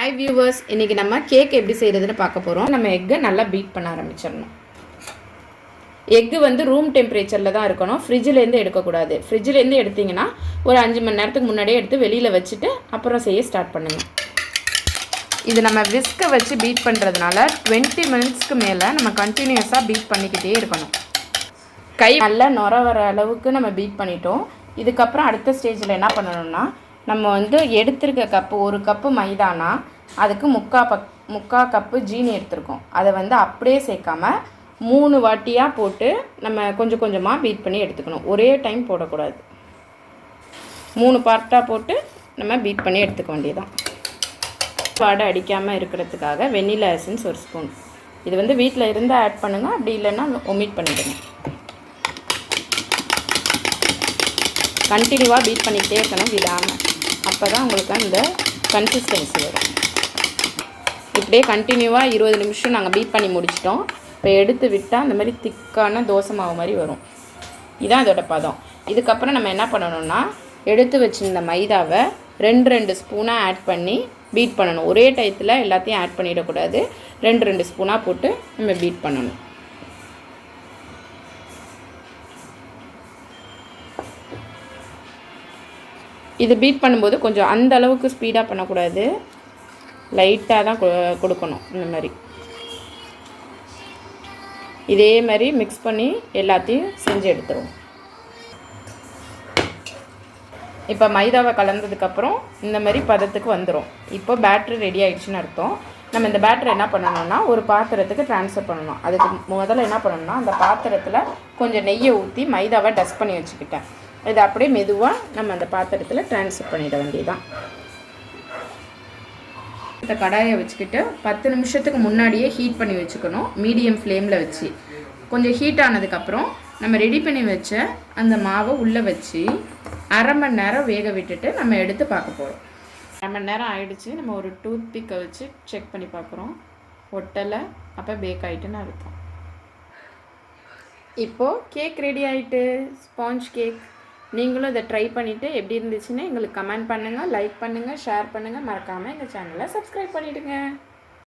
Hi viewers, இன்றைக்கி நம்ம cake எப்படி செய்கிறதுன்னு பார்க்க போகிறோம். நம்ம எக்கை நல்லா பீட் பண்ண ஆரம்பிச்சிடணும். எக்கு வந்து ரூம் டெம்பரேச்சரில் தான் இருக்கணும், ஃப்ரிட்ஜிலேருந்து எடுக்கக்கூடாது. ஃப்ரிட்ஜிலேருந்து எடுத்திங்கன்னா ஒரு 5 மணி நேரத்துக்கு முன்னாடியே எடுத்து வெளியில் வச்சுட்டு அப்புறம் செய்ய ஸ்டார்ட் பண்ணுங்கள். இது நம்ம விஸ்கை வச்சு பீட் பண்ணுறதுனால 20 மினிட்ஸ்க்கு மேலே நம்ம கண்டினியூஸாக பீட் பண்ணிக்கிட்டே இருக்கணும். கை நல்லா நுர வர அளவுக்கு நம்ம பீட் பண்ணிட்டோம். இதுக்கப்புறம் அடுத்த ஸ்டேஜில் என்ன பண்ணணும்னா, நம்ம வந்து எடுத்துருக்க கப்பு, ஒரு கப்பு மைதானா அதுக்கு முக்கா கப்பு ஜீனி எடுத்துருக்கோம். அதை வந்து அப்படியே சேர்க்காம 3 வாட்டியாக போட்டு நம்ம கொஞ்சம் கொஞ்சமாக பீட் பண்ணி எடுத்துக்கணும். ஒரே டைம் போடக்கூடாது. 3 பார்ட்டாக போட்டு நம்ம பீட் பண்ணி எடுத்துக்க வேண்டியதான். வாடை அடிக்காமல் இருக்கிறதுக்காக வெண்ணிலா எசன்ஸ் ஒரு ஸ்பூன். இது வந்து வீட்டில் இருந்தால் ஆட் பண்ணுங்கள், அப்படி இல்லைன்னா ஒமிட் பண்ணிவிடுங்க. கண்டினியூவாக பீட் பண்ணிக்கிட்டே இருக்கணும் விடாமல். அப்போ தான் உங்களுக்கு அந்த கன்சிஸ்டன்சி வரும். இப்படியே கண்டினியூவாக 20 நிமிஷம் நாங்கள் பீட் பண்ணி முடிச்சிட்டோம். இப்போ எடுத்து விட்டால் அந்த மாதிரி திக்கான தோசை மாவு மாதிரி வரும். இதுதான் இதோட பதம். இதுக்கப்புறம் நம்ம என்ன பண்ணணும்னா, எடுத்து வச்சுருந்த மைதாவை 2 ஸ்பூனாக ஆட் பண்ணி பீட் பண்ணணும். ஒரே டயத்தில் எல்லாத்தையும் ஆட் பண்ணிடக்கூடாது. 2 ஸ்பூனாக போட்டு நம்ம பீட் பண்ணணும். இது பீட் பண்ணும்போது கொஞ்சம் அந்த அளவுக்கு ஸ்பீடாக பண்ணக்கூடாது, லைட்டாக தான் கொடுக்கணும். இந்த மாதிரி இதே மாதிரி மிக்ஸ் பண்ணி எல்லாத்தையும் செஞ்சு எடுத்துருவோம். இப்போ மைதாவை கலந்ததுக்கப்புறம் இந்த மாதிரி பதத்துக்கு வந்துடும். இப்போ பேட்ரி ரெடி ஆகிடுச்சின்னு அர்த்தம். நம்ம இந்த பேட்டரை என்ன பண்ணணும்னா, ஒரு பாத்திரத்துக்கு ட்ரான்ஸ்ஃபர் பண்ணணும். அதுக்கு முதல்ல என்ன பண்ணணும்னா, அந்த பாத்திரத்தில் கொஞ்சம் நெய்யை ஊற்றி மைதாவை டஸ்ட் பண்ணி வச்சுக்கிட்டேன். இதை அப்படியே மெதுவாக நம்ம அந்த பாத்திரத்தில் ட்ரான்ஸ்ஃபர் பண்ணிட வேண்டியதுதான். இந்த கடாயை வச்சுக்கிட்டு 10 நிமிஷத்துக்கு முன்னாடியே ஹீட் பண்ணி வச்சுக்கணும், மீடியம் ஃப்ளேமில் வச்சு. கொஞ்சம் ஹீட் ஆனதுக்கப்புறம் நம்ம ரெடி பண்ணி வச்ச அந்த மாவை உள்ளே வச்சு அரை மணி நேரம் வேக விட்டுட்டு நம்ம எடுத்து பார்க்க போகிறோம். அரை மணி நேரம் ஆகிடுச்சு. நம்ம ஒரு டூத் பிக்கை வச்சு செக் பண்ணி பார்க்குறோம். ஒட்டலை, அப்போ பேக் ஆகிட்டுன்னு அர்த்தம். இப்போது கேக் ரெடி ஆகிட்டு, ஸ்பாஞ்ச் கேக். நீங்களும் இதை ட்ரை பண்ணிவிட்டு எப்படி இருந்துச்சுன்னு எங்களுக்கு கமெண்ட் பண்ணுங்கள், லைக் பண்ணுங்கள், ஷேர் பண்ணுங்கள். மறக்காமல் எங்கள் சேனலை சப்ஸ்கிரைப் பண்ணிவிடுங்க.